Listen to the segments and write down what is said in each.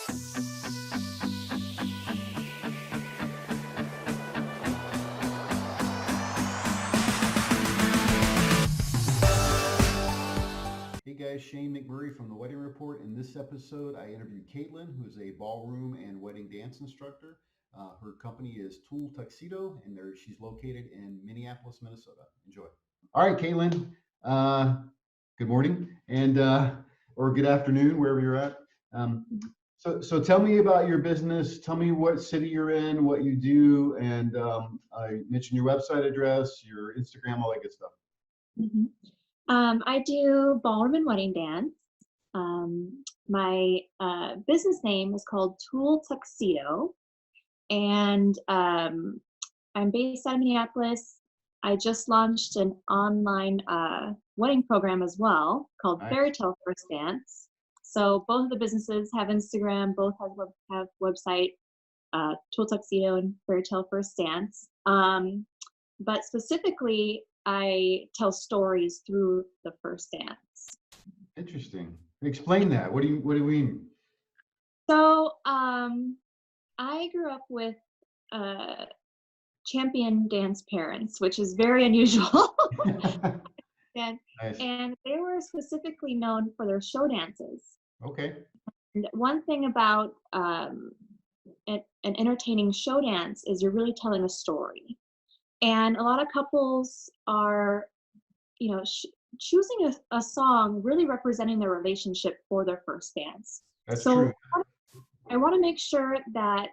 Hey guys, Shane McMurray from the Wedding Report. In this episode, I interviewed Caitlin, who is a ballroom and wedding dance instructor. Her company is Tulle Tuxedo, and she's located in Minneapolis, Minnesota. Enjoy. All right, Caitlin. Good morning, and or good afternoon, wherever you're at. Um, so tell me about your business. Tell me what city you're in, what you do, and I mentioned your website address, your Instagram, all that good stuff. Mhm. I do ballroom and wedding dance. My business name is called Tulle Tuxedo, and I'm based out of Minneapolis. I just launched an online wedding program as well called Nice. Fairy Tale First Dance. So both of the businesses have Instagram, both have website, Tulle Tuxedo and Fairy Tale First Dance. But specifically, I tell stories through the first dance. Interesting. Explain that. What do you mean? So I grew up with champion dance parents, which is very unusual. and Nice. and they were specifically known for their show dances. Okay. And one thing about an entertaining show dance is you're really telling a story. And a lot of couples are, choosing a song really representing their relationship for their first dance. That's So true. I want to make sure that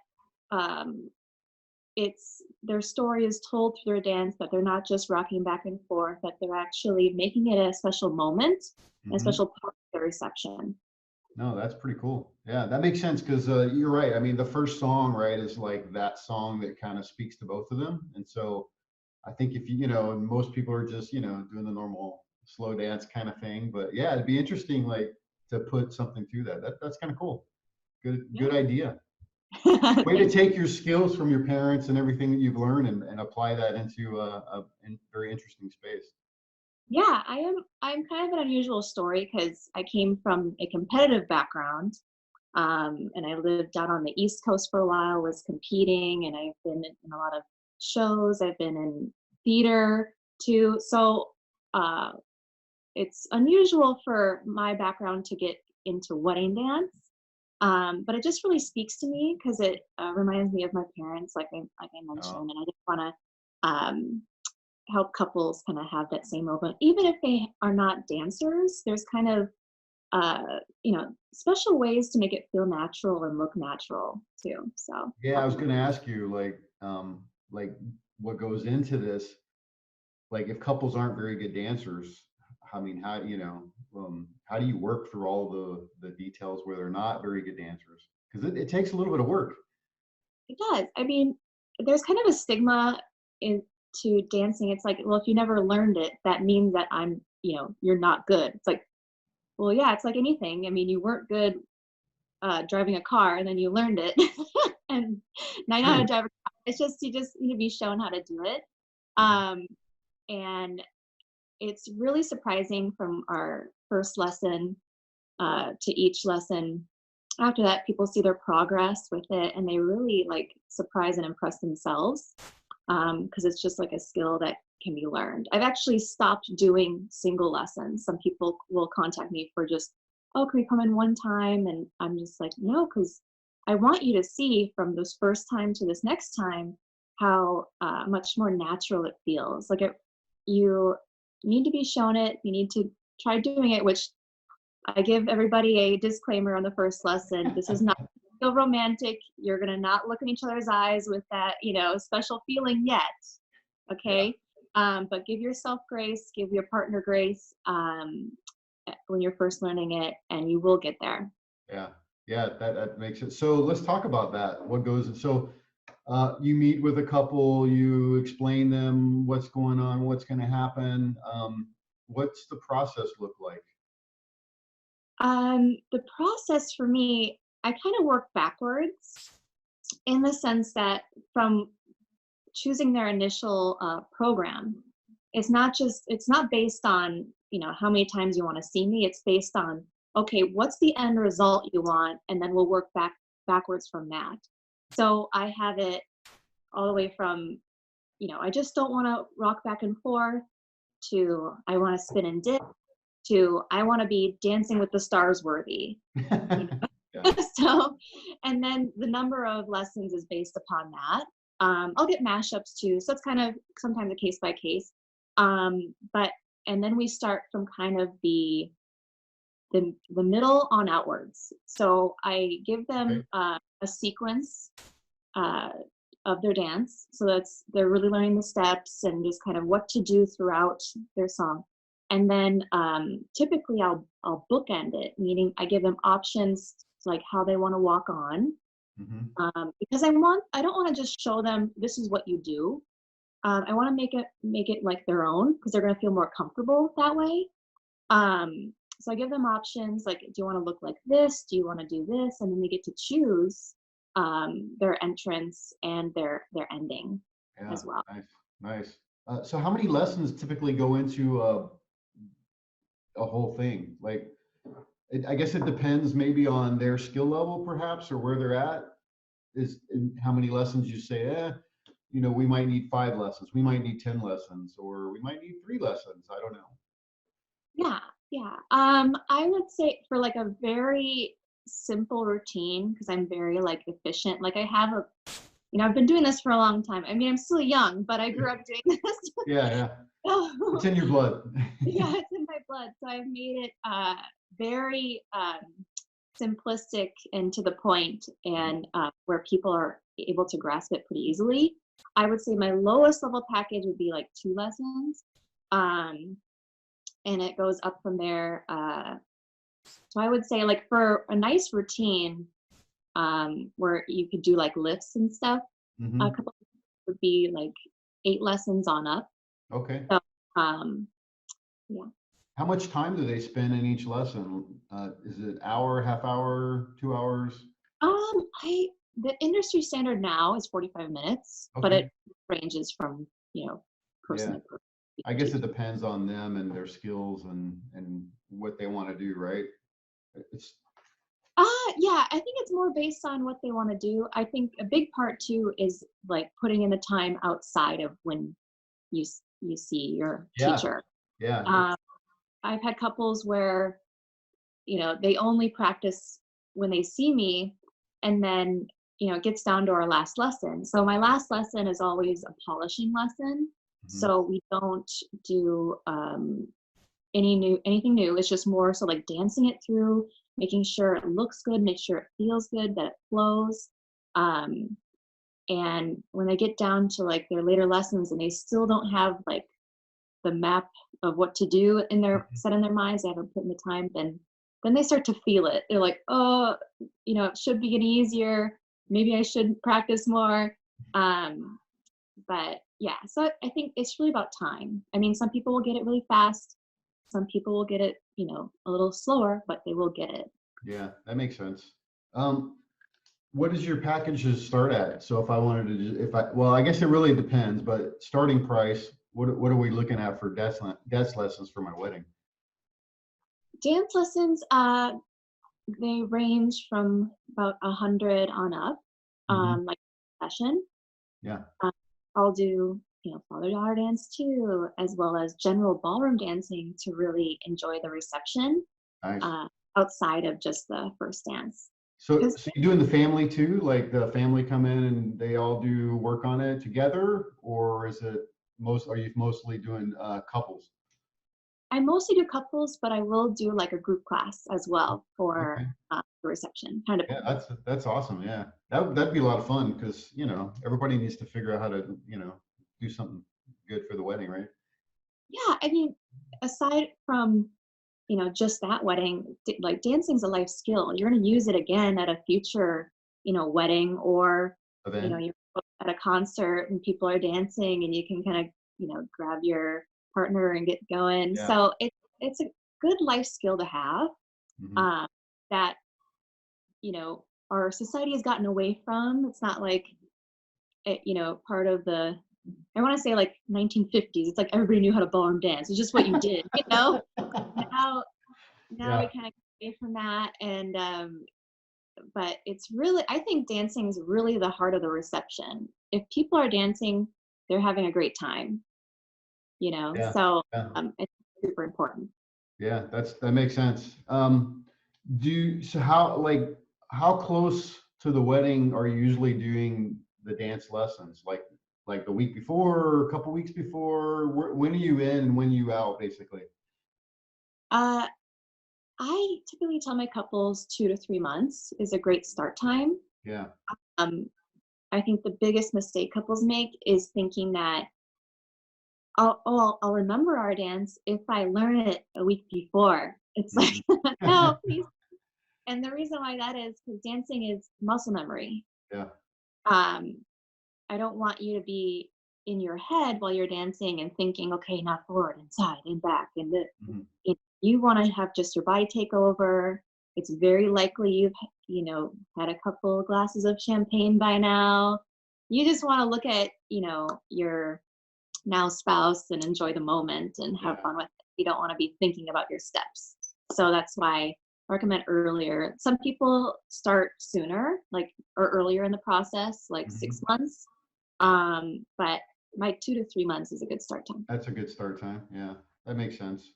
it's their story is told through their dance, that they're not just rocking back and forth, that they're actually making it a special moment, a Hmm. special part of the reception. No, that's pretty cool. Yeah, that makes sense because you're right. I mean, the first song, right, is like that song that kind of speaks to both of them. And so I think if and most people are just, doing the normal slow dance kind of thing. But yeah, it'd be interesting, like, to put something through that. That's kind of cool. Good Yeah. idea. Way to take your skills from your parents and everything that you've learned and apply that into a very interesting space. Yeah, I'm kind of an unusual story because I came from a competitive background. And I lived out on the East Coast for a while, was competing, and I've been in a lot of shows. I've been in theater too. So uh, it's unusual for my background to get into wedding dance. But it just really speaks to me because it reminds me of my parents, like I Oh, mentioned, and I just want to help couples kind of have that same moment, even if they are not dancers. There's kind of special ways to make it feel natural and look natural too. So yeah, I was helping them. going to ask you, like what goes into this. Like, if couples aren't very good dancers, I mean, how do you work through all the details where they're not very good dancers? Because it takes a little bit of work. It does. I mean, there's kind of a stigma into dancing. It's like, well, if you never learned it, that means that you're not good. It's like, well, yeah, it's like anything. I mean, you weren't good driving a car, and then you learned it, and now you know how to True. drive a car. It's just you just need to be shown how to do it. Mhm. Um, and it's really surprising from our first lesson to each lesson. After that, people see their progress with it, and they really like surprise and impress themselves because it's just like a skill that can be learned. I've actually stopped doing single lessons. Some people will contact me for just, oh, can we come in one time? And I'm just like, no, because I want you to see from this first time to this next time how much more natural it feels. You need to be shown it. You need to try doing it, which I give everybody a disclaimer on the first lesson. This is not feel romantic. You're gonna not look in each other's eyes with that, special feeling yet. Yeah, Okay. But give yourself grace, give your partner grace when you're first learning it, and you will get there. yeah, yeah. That makes it. So let's talk about that. What goes. So you meet with a couple, you explain them what's going on, what's going to happen. What's the process look like? The process for me, I kind of work backwards in the sense that from choosing their initial program, it's not based on how many times you want to see me. It's based on, okay, what's the end result you want, and then we'll work back backwards from that. So I have it all the way from, I just don't want to rock back and forth to I want to spin and dip to I want to be Dancing with the Stars worthy. Yeah. So, and then the number of lessons is based upon that. I'll get mashups too, so it's kind of sometimes a case by case. But and then we start from kind of the middle on outwards. So I give them Okay. a sequence uh, of their dance, so they're really learning the steps and just kind of what to do throughout their song. And then typically I'll bookend it, meaning I give them options like how they want to walk on, Hmm. because I don't want to just show them this is what you do. I want to make it like their own because they're going to feel more comfortable that way. So I give them options like, do you want to look like this? Do you want to do this? And then they get to choose their entrance and their ending Yeah. as well. Nice. Nice. So how many lessons typically go into a whole thing? Like, I guess it depends maybe on their skill level, perhaps, or where they're at. Is in how many lessons you say, we might need 5 lessons, we might need 10 lessons, or we might need 3 lessons. I don't know. Yeah, yeah. I would say for like a very simple routine, because I'm very like efficient. Like I have I've been doing this for a long time. I mean, I'm still young, but I grew up doing this. Yeah, yeah. It's So, in your blood. yeah, it's in my blood. So I've made it very simplistic and to the point, and where people are able to grasp it pretty easily. I would say my lowest level package would be like 2 lessons. Um, and it goes up from there. So I would say like for a nice routine, where you could do like lifts and stuff, a Hmm. couple would be like 8 lessons on up. Okay. So um, yeah. How much time do they spend in each lesson? Is it hour, half hour, 2 hours? I The industry standard now is 45 minutes, but Okay. it ranges from, person Yeah. to person. I guess it depends on them and their skills and what they want to do, right? It's Yeah, I think it's more based on what they want to do. I think a big part too is like putting in the time outside of when you see your yeah, teacher. yeah. Um, I've had couples where, they only practice when they see me, and then, it gets down to our last lesson. So my last lesson is always a polishing lesson. Mhm. So we don't do anything new. It's just more so like dancing it through, making sure it looks good, make sure it feels good, that it flows. Um, and when they get down to like their later lessons and they still don't have like the map of what to do in their Mhm. set in their minds, they haven't put in the time, then they start to feel it. They're like, oh, it should be getting easier. Maybe I should practice more. Um, but yeah, so I think it's really about time. I mean, some people will get it really fast. Some people will get it, a little slower, but they will get it. Yeah, that makes sense. Um, what does your packages start at? So if I wanted to, well, I guess it really depends, but starting price, what are we looking at for dance lessons for my wedding? Dance lessons, they range from about 100 on up, Hmm. like session. Yeah, Uh, I'll do, father-daughter dance too, as well as general ballroom dancing to really enjoy the reception, nice. uh, outside of just the first dance. So, Because so you doing the family too? Like the family come in and they all do work on it together, or are you mostly doing couples? I mostly do couples, but I will do like a group class as well for Okay. the reception. Kind of Yeah, depends. that's awesome. Yeah, that'd be a lot of fun because everybody needs to figure out how to do something good for the wedding, right? Yeah, I mean, aside from just that wedding, like dancing's a life skill. You're going to use it again at a future, wedding, or Event. you're at a concert and people are dancing and you can kind of, grab your partner and get going. Yeah. So it's a good life skill to have, Hmm. um, that our society has gotten away from. It's not like part of the, I want to say like 1950s. It's like everybody knew how to ballroom dance. It's just what you did, Now now we Yeah. kind of get away from that, and but it's really, I think dancing is really the heart of the reception. If people are dancing, they're having a great time, Yeah. so Yeah. it's super important. Yeah, that makes sense. So how close to the wedding are you usually doing the dance lessons? Like the week before, or a couple weeks before? When are you in and when are you out, basically? Uh, I typically tell my couples 2 to 3 months is a great start time. Yeah. Um, I think the biggest mistake couples make is thinking that I'll remember our dance if I learn it a week before. It's like, Mhm. no, please. And the reason why that is because dancing is muscle memory. Yeah. Um, I don't want you to be in your head while you're dancing and thinking, okay, now forward and side and back. And Mhm. if you want to have just your body take over, it's very likely you've, had a couple of glasses of champagne by now. You just want to look at, your now spouse and enjoy the moment and have Yeah. fun with it. You don't want to be thinking about your steps. So that's why I recommend earlier. Some people start sooner, like or earlier in the process, like Mhm. 6 months. But my 2 to 3 months is a good start time. That's a good start time. Yeah, that makes sense.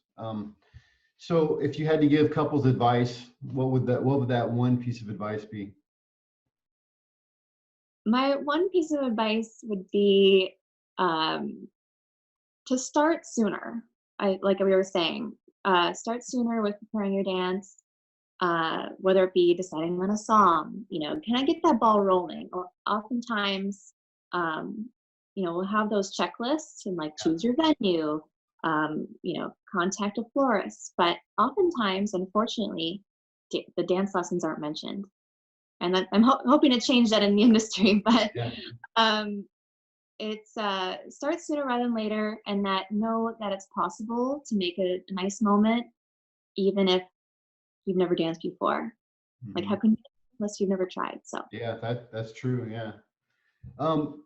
So if you had to give couples advice, what would that one piece of advice be? My one piece of advice would be um, to start sooner. Like we were saying, start sooner with preparing your dance. Whether it be deciding on a song, can I get that ball rolling? Or oftentimes, um, we'll have those checklists and like choose your venue, contact a florist. But oftentimes, unfortunately, the dance lessons aren't mentioned. And I'm hoping to change that in the industry, but Yeah. um, it's start sooner rather than later, and that know that it's possible to make a nice moment, even if you've never danced before. Like, how Mhm. can you unless you've never tried? So, Yeah, that's true. Yeah. Um,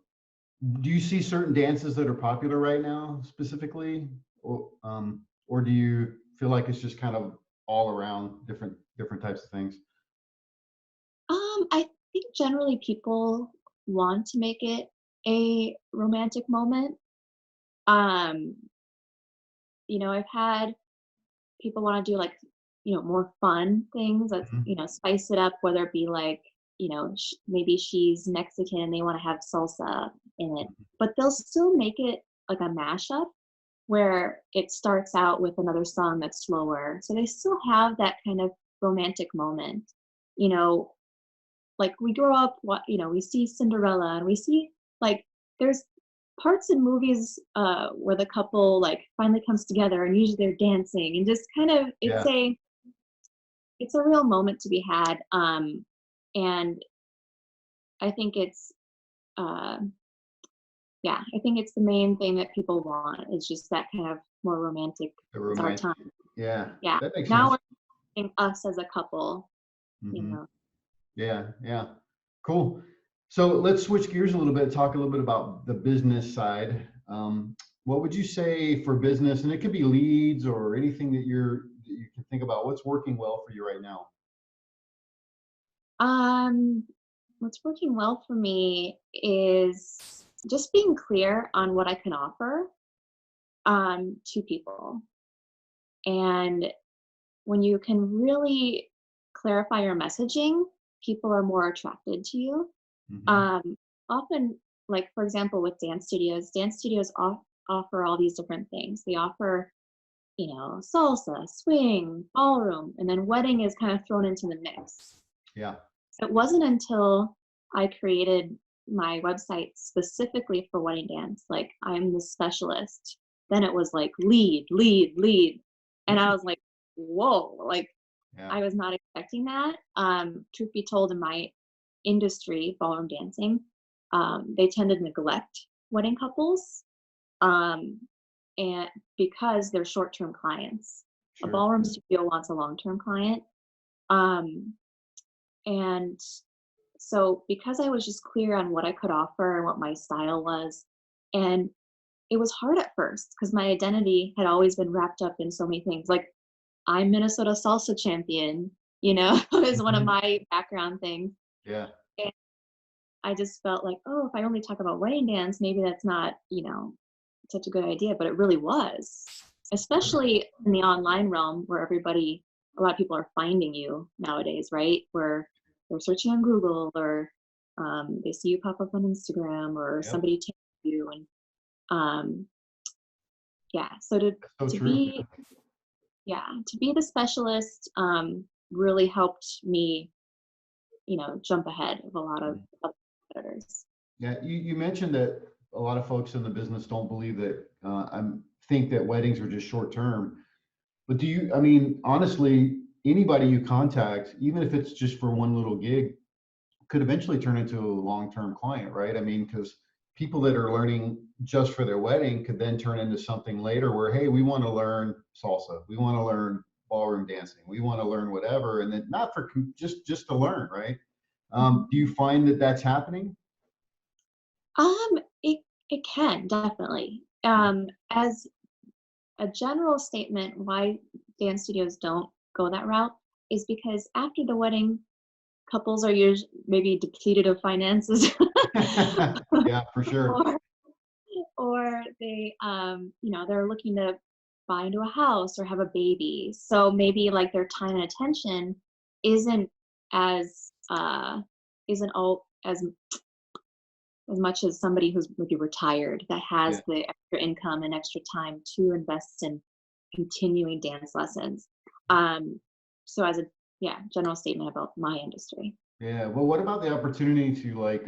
do you see certain dances that are popular right now specifically, or do you feel like it's just kind of all around different types of things? I think generally people want to make it a romantic moment. Um, I've had people want to do like, more fun things. Let's, Mhm. spice it up, whether it be like, maybe she's Mexican and they want to have salsa in it, but they'll still make it like a mashup where it starts out with another song that's slower. So they still have that kind of romantic moment. You know, like we grow up, we see Cinderella and we see like there's parts in movies where the couple like finally comes together and usually they're dancing and just kind of Yeah. it's a real moment to be had. And I think it's uh, yeah, I think it's the main thing that people want is just that kind of more romantic. The It's our romantic. time. Yeah, Yeah. that makes Now sense. we're seeing us as a couple, you Hmm. know. Yeah, yeah. Cool. So let's switch gears a little bit, talk a little bit about the business side. What would you say for business, and it could be leads or anything that you can think about, what's working well for you right now? Um, what's working well for me is just being clear on what I can offer to people. And when you can really clarify your messaging, people are more attracted to you. Hmm. Um, Often, like for example, with dance studios offer all these different things. They offer, salsa, swing, ballroom, and then wedding is kind of thrown into the mix. Yeah, It wasn't until I created my website specifically for wedding dance, like I'm the specialist. Then it was like lead, lead, lead. And I was like, whoa, like yeah, I was not expecting that. Truth be told, in my industry, ballroom dancing, they tend to neglect wedding couples, um, and because they're short-term clients. A sure. ballroom studio wants a long-term client. Um, and so because I was just clear on what I could offer and what my style was, and it was hard at first because my identity had always been wrapped up in so many things. Like I'm Minnesota salsa champion, is one of my background things. Yeah. And I just felt like, oh, if I only talk about wedding dance, maybe that's not, such a good idea, but it really was, especially in the online realm where a lot of people are finding you nowadays, right? Where they're searching on Google, or they see you pop up on Instagram, or Yep. somebody tags you. And yeah, so That's so to true. be, yeah, to be the specialist really helped me, jump ahead of a lot of Mhm. other competitors. Yeah, you mentioned that a lot of folks in the business don't believe that, think that weddings are just short term. But I mean, honestly, anybody you contact, even if it's just for one little gig, could eventually turn into a long-term client, right? I mean, because people that are learning just for their wedding could then turn into something later where, hey, we want to learn salsa, we want to learn ballroom dancing, we want to learn whatever, and then not for just to learn, right? Mhm. Do you find that that's happening? It can definitely. Yeah. As a general statement, why dance studios don't go that route is because after the wedding, couples are usually maybe depleted of finances, Yeah, for sure. or they, they're looking to buy into a house or have a baby. So maybe like their time and attention isn't as isn't all as much as somebody who's maybe retired that Yeah. has the extra income and extra time to invest in continuing dance lessons. Um, so as a general statement about my industry. Yeah. Well, what about the opportunity to like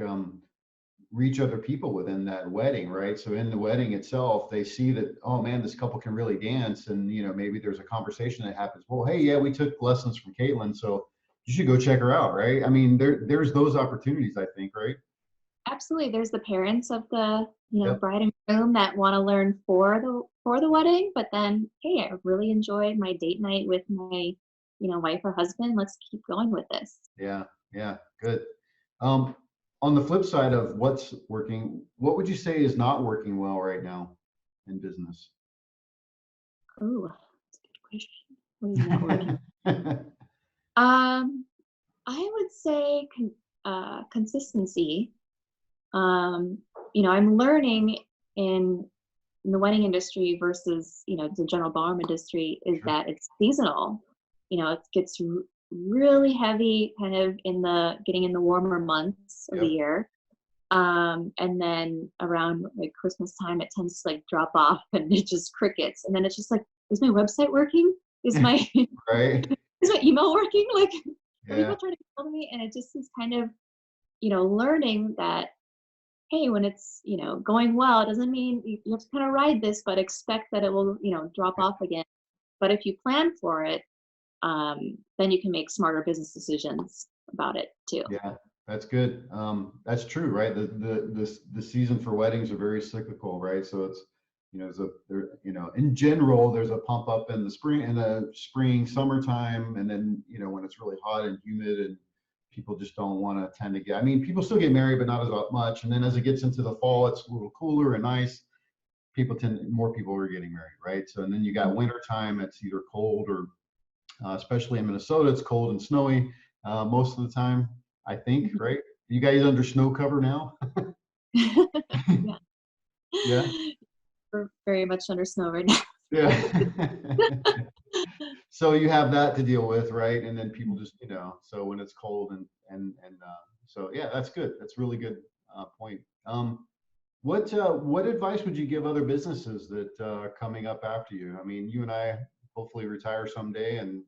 reach other people within that wedding, right? So in the wedding itself, they see that, oh man, this couple can really dance, and maybe there's a conversation that happens. Well, hey, yeah, we took lessons from Caitlin, so you should go check her out, right? I mean, there's those opportunities, I think, right? Absolutely. There's the parents of the, Yep. bride and groom that want to learn for the wedding, but then, hey, I really enjoyed my date night with my, wife or husband. Let's keep going with this. Yeah. Yeah. Good. Um, on the flip side of what's working, what would you say is not working well right now in business? Ooh, that's a good question. What is not working? Um, I would say consistency. Um, I'm learning in in the wedding industry versus the general ballroom industry is Sure. that it's seasonal. It gets really heavy kind of getting in the warmer months of the Yep. year, and then around like Christmas time it tends to like drop off and it just crickets, and then it's just like, is my website working, is my Right. is my email working, like are Yeah. people trying to call me? And it just is kind of learning that, hey, when it's, going well, it doesn't mean you have to kind of ride this, but expect that it will, drop off again. But if you plan for it, then you can make smarter business decisions about it too. Yeah, that's good. That's true, right? The season for weddings are very cyclical, right? So it's, in general, there's a pump up in the spring, summertime, and then, when it's really hot and humid and people just don't want to tend to get, I mean, people still get married, but not as much. And then as it gets into the fall, it's a little cooler and nice. More people are getting married, right? So, and then you got winter time, it's either cold or especially in Minnesota, it's cold and snowy most of the time, I think, Mhm. right? You guys under snow cover now? Yeah, Yeah. we're very much under snow right now. Yeah. So you have that to deal with, right? And then people just, so when it's cold so yeah, that's good. That's really good point. What advice would you give other businesses that are coming up after you? I mean, you and I hopefully retire someday and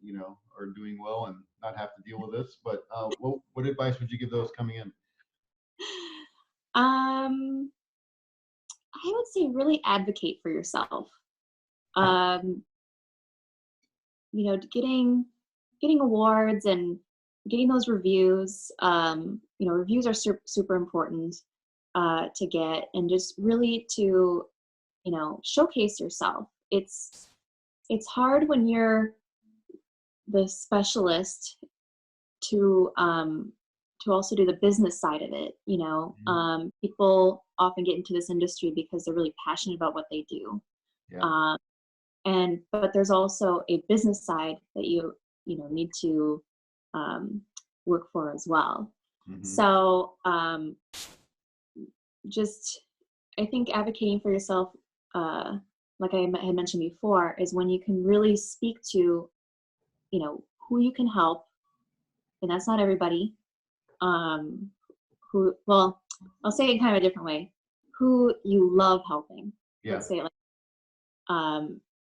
are doing well and not have to deal with this. But what advice would you give those coming in? um, I would say really advocate for yourself. Um, getting awards and getting those reviews. Reviews are super important to get, and just really to showcase yourself. It's hard when you're the specialist to also do the business side of it. Mhm. People often get into this industry because they're really passionate about what they do. Yeah. Um, but there's also a business side that you need to work for as well. Hmm. So just I think advocating for yourself, like I had mentioned before, is when you can really speak to, who you can help, and that's not everybody. Um, well, I'll say it in kind of a different way. Who you love helping. Yeah. Let's say it like,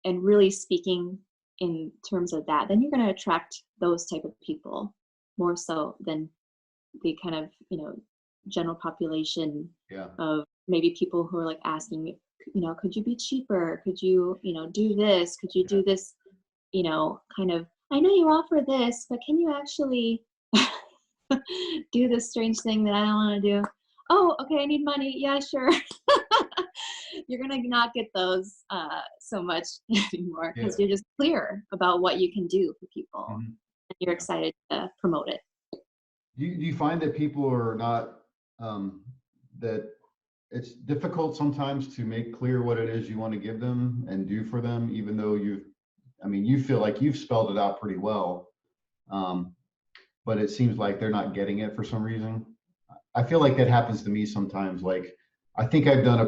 and really speaking in terms of that, then you're going to attract those type of people more so than the kind of, general population Yeah. of maybe people who are like asking, could you be cheaper? Could you, do this? Could you Yeah. do this? Kind of, I know you offer this, but can you actually do this strange thing that I don't want to do? Oh, okay, I need money. Yeah, sure. You're gonna not get those so much anymore Yeah. because you're just clear about what you can do for people Hmm. and you're excited to promote it. Do you find that people are not, that it's difficult sometimes to make clear what it is you want to give them and do for them, even though you feel like you've spelled it out pretty well, um, but it seems like they're not getting it for some reason. I feel like that happens to me sometimes. Like, I think I've done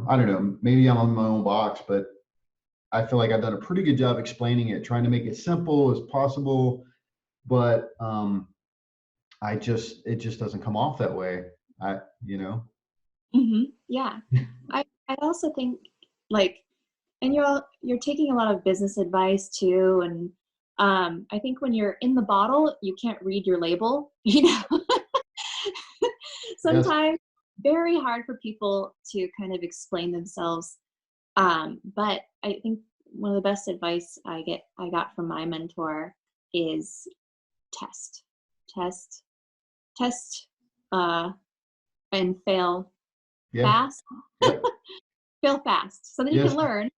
I don't know, maybe I'm on my own box, but I feel like I've done a pretty good job explaining it, trying to make it simple as possible, but it just doesn't come off that way. I, you know, Yeah, I also think like, and you're taking a lot of business advice too, and I think when you're in the bottle, you can't read your label. yes, Sometimes very hard for people to kind of explain themselves. But I think one of the best advice I got from my mentor is test, test, test, uh, and fail yeah, fast. yep, Fail fast, so then you yes, can learn.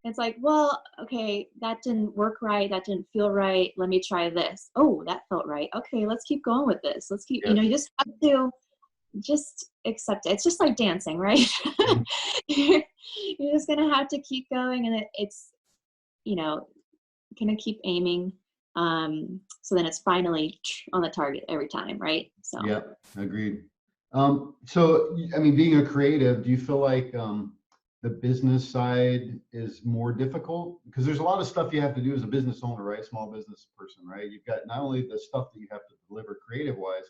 It's like, well, okay, that didn't work right. That didn't feel right. Let me try this. Oh, that felt right. Okay, let's keep going with this. Let's keep, yes. you just have to just accept it. It's just like dancing, right? Mhm. you're, you're just gonna have to keep going, and it's you know gonna keep aiming. So then it's finally on the target every time, right? So Yep, agreed. So, being a creative, do you feel like the business side is more difficult? Because there's a lot of stuff you have to do as a business owner, right? Small business person, right? You've got not only the stuff that you have to deliver creative wise,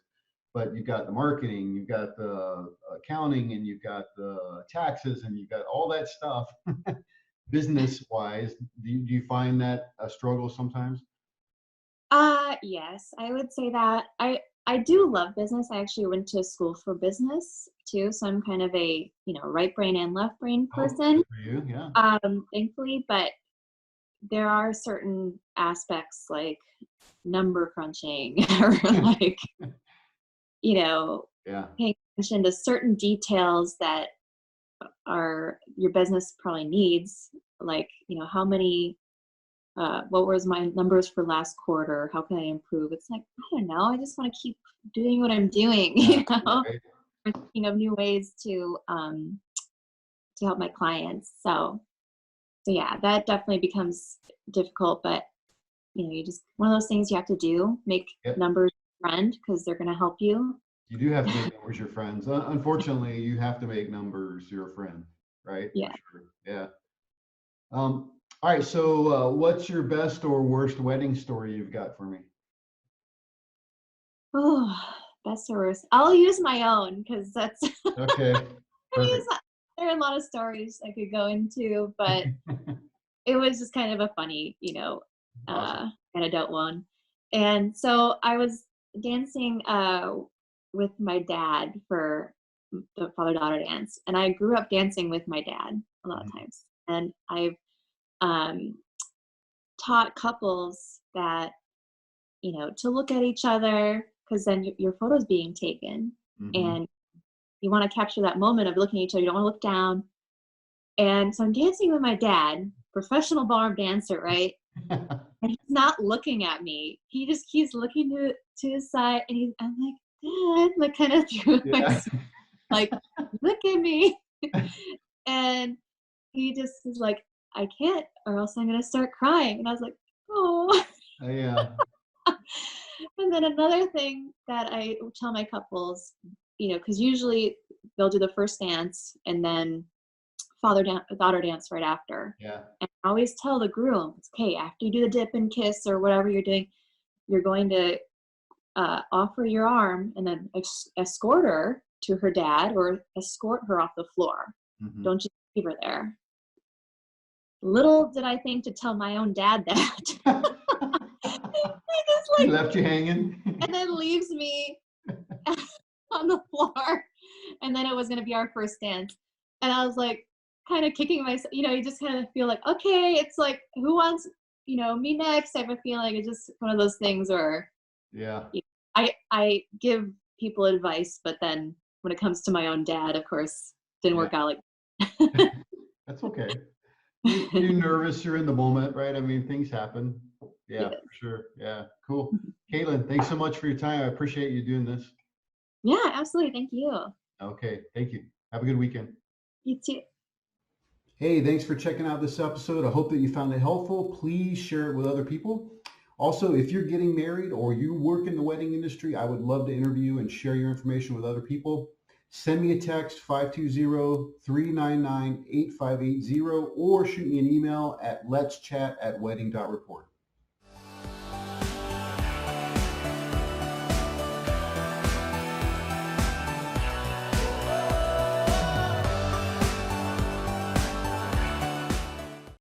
but you've got the marketing, you've got the accounting, and you've got the taxes, and you've got all that stuff business wise. Do you find that a struggle sometimes? yes, I would say that I do love business. I actually went to school for business too, so I'm kind of a, right brain and left brain Oh, person, good for you. Yeah. thankfully, but there are certain aspects like number crunching or like, you know, Yeah. paying attention to certain details that are your business probably needs, like, how many what was my numbers for last quarter? How can I improve? It's like, I don't know. I just want to keep doing what I'm doing, Yeah. Right. or thinking of new ways to help my clients. So yeah, that definitely becomes difficult, but you just one of those things you have to do, make Yep. numbers your friend because they're gonna help you. You do have to make numbers your friends. Unfortunately, you have to make numbers your friend, right? For Yeah. sure. Yeah. All right. So, what's your best or worst wedding story you've got for me? Oh, best or worst. I'll use my own because that's Okay. Perfect. there are a lot of stories I could go into, but it was just kind of a funny, Awesome. anecdote one. And so I was dancing with my dad for the father daughter dance, and I grew up dancing with my dad a lot of Mhm. times, and I've um, taught couples that to look at each other because then your photo's being taken, Mhm. and you want to capture that moment of looking at each other. You don't want to look down. And so I'm dancing with my dad, professional ballroom dancer, right? And he's not looking at me. He's looking to his side, and I'm like, Dad, like kind of through my Yeah. like, look at me. And he just is like, I can't, or else I'm gonna start crying. And I was like, oh. Yeah. And then another thing that I tell my couples, because usually they'll do the first dance and then daughter dance right after. Yeah. And I always tell the groom, it's okay, after you do the dip and kiss or whatever you're doing, you're going to offer your arm and then escort her to her dad or escort her off the floor. Hmm. Don't just leave her there. Little did I think to tell my own dad that. He just He like, left you hanging. and then leaves me on the floor. And then it was going to be our first dance. And I was like, kind of kicking myself, you just kind of feel like, okay, it's like, who wants, me next type of feeling. It's just one of those things where Yeah. I give people advice, but then when it comes to my own dad, of course, didn't Yeah. work out like That's okay. You're nervous. You're in the moment, right? I mean, things happen. Yeah, Yeah. for sure. Yeah, cool. Caitlin, thanks so much for your time. I appreciate you doing this. Yeah, absolutely. Thank you. Okay, thank you. Have a good weekend. You too. Hey, thanks for checking out this episode. I hope that you found it helpful. Please share it with other people. Also, if you're getting married or you work in the wedding industry, I would love to interview and share your information with other people. Send me a text 520-399-8580 or shoot me an email at letschat@wedding.report.